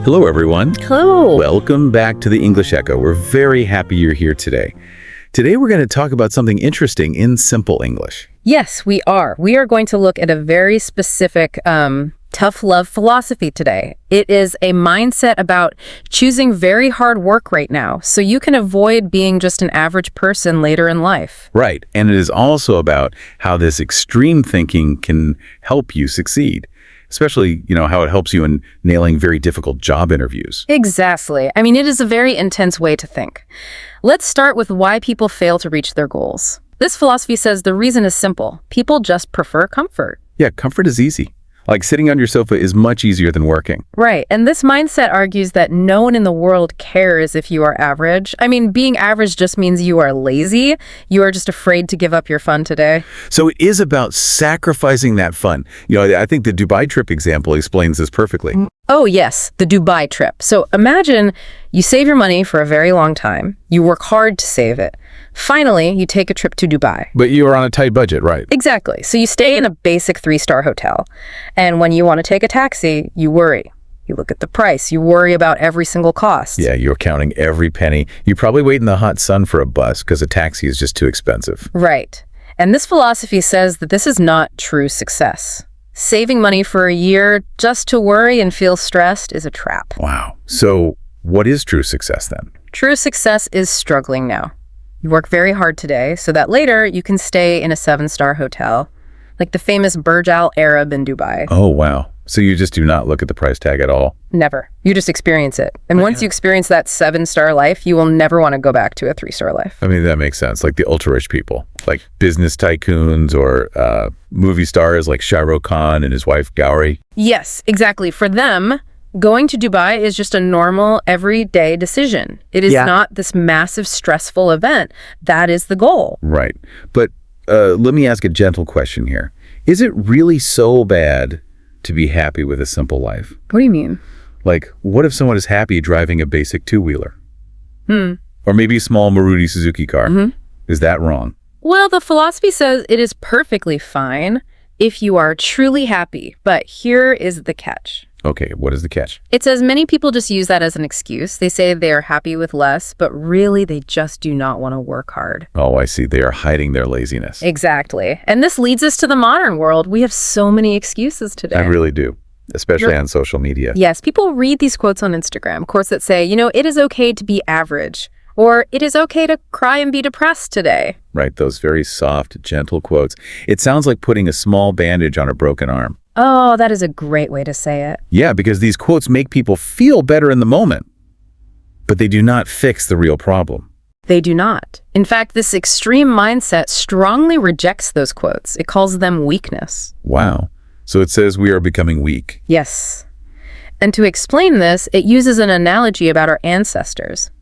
Hello, everyone. Hello. Welcome back to the English Echo. We're very happy you're here today. Today, we're going to talk about something interesting in simple English. Yes, we are. We are going to look at a very specific tough love philosophy today. It is a mindset about choosing very hard work right now so you can avoid being just an average person later in life. Right. And it is also about how this extreme thinking can help you succeed. Especially, how it helps you in nailing very difficult job interviews. Exactly. I mean, it is a very intense way to think. Let's start with why people fail to reach their goals. This philosophy says the reason is simple. People just prefer comfort. Yeah, comfort is easy. Like sitting on your sofa is much easier than working. Right. And this mindset argues that no one in the world cares if you are average. I mean, being average just means you are lazy. You are just afraid to give up your fun today. So it is about sacrificing that fun. I think the Dubai trip example explains this perfectly. Oh, yes, the Dubai trip. So imagine you save your money for a very long time. You work hard to save it. Finally, you take a trip to Dubai. But you are on a tight budget, right? Exactly. So you stay in a basic 3-star hotel. And when you want to take a taxi, you worry. You look at the price. You worry about every single cost. Yeah, you're counting every penny. You probably wait in the hot sun for a bus because a taxi is just too expensive. Right. And this philosophy says that this is not true success. Saving money for a year just to worry and feel stressed is a trap. Wow. So what is true success then? True success is struggling now. You work very hard today so that later you can stay in a 7-star hotel, like the famous Burj Al Arab in Dubai. Oh, wow. So you just do not look at the price tag at all? Never. You just experience it. And once you experience that 7-star life, you will never want to go back to a 3-star life. I mean, that makes sense. Like the ultra-rich people, like business tycoons or movie stars like Shah Rukh Khan and his wife Gauri. Yes, exactly. For them, going to Dubai is just a normal, everyday decision. It is not this massive, stressful event. That is the goal. Right. But let me ask a gentle question here. Is it really so bad to be happy with a simple life? What do you mean? Like, what if someone is happy driving a basic 2-wheeler? Or maybe a small Maruti Suzuki car? Is that wrong? Well, the philosophy says it is perfectly fine if you are truly happy. But here is the catch. Okay, what is the catch? It says many people just use that as an excuse. They say they are happy with less, but really they just do not want to work hard. Oh, I see. They are hiding their laziness. Exactly. And this leads us to the modern world. We have so many excuses today. I really do, especially on social media. Yes, people read these quotes on Instagram, quotes that say, it is okay to be average, or it is okay to cry and be depressed today. Right, those very soft, gentle quotes. It sounds like putting a small bandage on a broken arm. Oh, that is a great way to say it. Yeah, because these quotes make people feel better in the moment, but they do not fix the real problem. They do not. In fact, this extreme mindset strongly rejects those quotes. It calls them weakness. Wow. So it says we are becoming weak. Yes. And to explain this, it uses an analogy about our ancestors.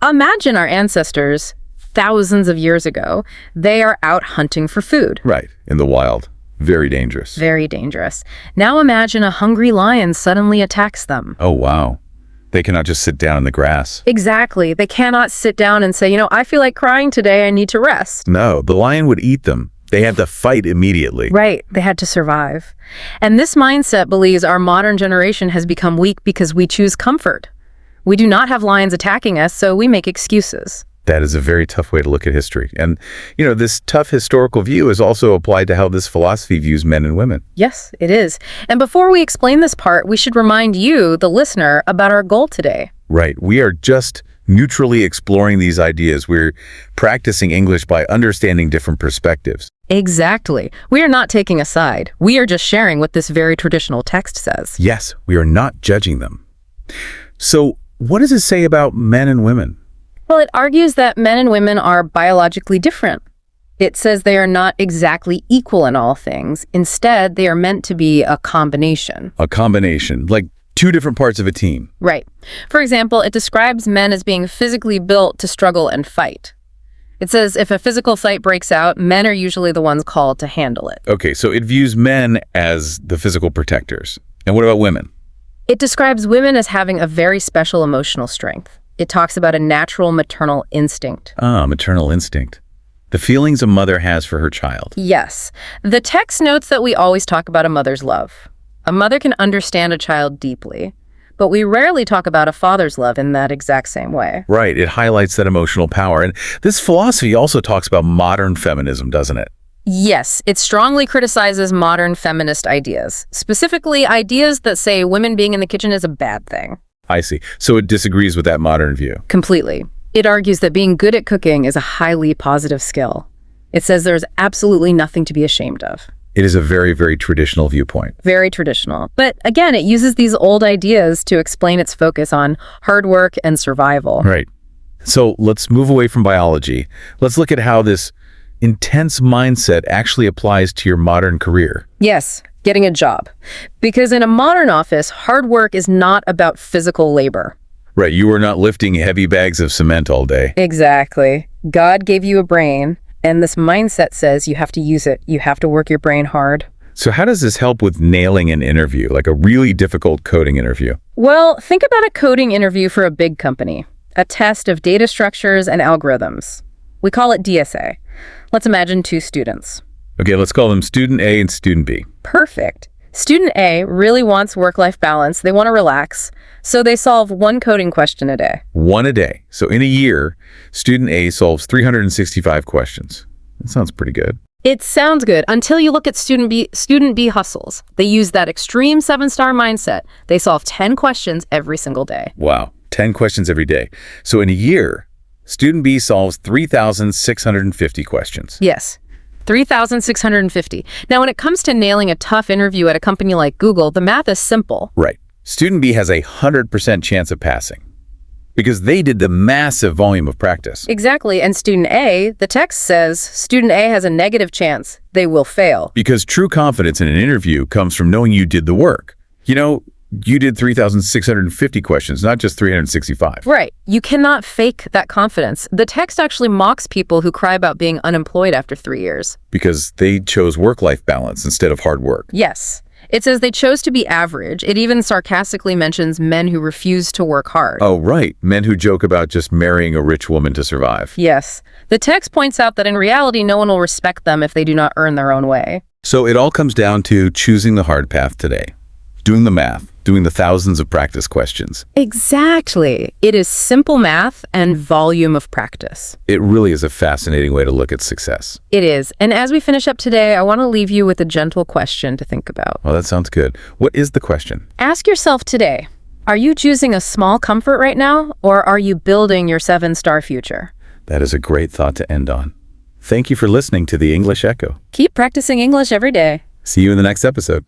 Imagine our ancestors thousands of years ago. They are out hunting for food. Right, in the wild. Very dangerous. Very dangerous. Now imagine a hungry lion suddenly attacks them. Oh, wow. They cannot just sit down in the grass. Exactly. They cannot sit down and say, I feel like crying today. I need to rest. No, the lion would eat them. They had to fight immediately. Right. They had to survive. And this mindset believes our modern generation has become weak because we choose comfort. We do not have lions attacking us, so we make excuses. That is a very tough way to look at history. And, this tough historical view is also applied to how this philosophy views men and women. Yes, it is. And before we explain this part, we should remind you, the listener, about our goal today. Right. We are just neutrally exploring these ideas. We're practicing English by understanding different perspectives. Exactly. We are not taking a side. We are just sharing what this very traditional text says. Yes, we are not judging them. So, what does it say about men and women? Well, it argues that men and women are biologically different. It says they are not exactly equal in all things. Instead, they are meant to be a combination. A combination, like two different parts of a team. Right. For example, it describes men as being physically built to struggle and fight. It says if a physical fight breaks out, men are usually the ones called to handle it. Okay, so it views men as the physical protectors. And what about women? It describes women as having a very special emotional strength. It talks about a natural maternal instinct. Ah, maternal instinct. The feelings a mother has for her child. Yes. The text notes that we always talk about a mother's love. A mother can understand a child deeply, but we rarely talk about a father's love in that exact same way. Right, it highlights that emotional power. And this philosophy also talks about modern feminism, doesn't it? Yes, it strongly criticizes modern feminist ideas, specifically ideas that say women being in the kitchen is a bad thing. I see. So it disagrees with that modern view. Completely. It argues that being good at cooking is a highly positive skill. It says there's absolutely nothing to be ashamed of. It is a very, very traditional viewpoint. Very traditional. But again, it uses these old ideas to explain its focus on hard work and survival. Right. So let's move away from biology. Let's look at how this intense mindset actually applies to your modern career. Yes, getting a job. Because in a modern office, hard work is not about physical labor. Right, you are not lifting heavy bags of cement all day. Exactly. God gave you a brain, and this mindset says you have to use it. You have to work your brain hard. So how does this help with nailing an interview, like a really difficult coding interview? Well, think about a coding interview for a big company, a test of data structures and algorithms. We call it DSA. Let's imagine two students. Okay, let's call them student A and student B. Perfect. Student A really wants work-life balance. They want to relax, so they solve one coding question a day. One a day. So in a year, student A solves 365 questions. That sounds pretty good. It sounds good until you look at student B. Student B hustles. They use that extreme 7-star mindset. They solve 10 questions every single day. Wow, 10 questions every day. So in a year, student B solves 3,650 questions. Yes, 3,650. Now, when it comes to nailing a tough interview at a company like Google, the math is simple. Right. Student B has a 100% chance of passing because they did the massive volume of practice. Exactly. And student A, the text says student A has a negative chance. They will fail. Because true confidence in an interview comes from knowing you did the work. You know, you did 3,650 questions, not just 365. Right. You cannot fake that confidence. The text actually mocks people who cry about being unemployed after 3 years. Because they chose work-life balance instead of hard work. Yes. It says they chose to be average. It even sarcastically mentions men who refuse to work hard. Oh, right. Men who joke about just marrying a rich woman to survive. Yes. The text points out that in reality, no one will respect them if they do not earn their own way. So it all comes down to choosing the hard path today. Doing the math, doing the thousands of practice questions. Exactly. It is simple math and volume of practice. It really is a fascinating way to look at success. It is. And as we finish up today, I want to leave you with a gentle question to think about. Well, that sounds good. What is the question? Ask yourself today, are you choosing a small comfort right now, or are you building your 7-star future? That is a great thought to end on. Thank you for listening to the English Echo. Keep practicing English every day. See you in the next episode.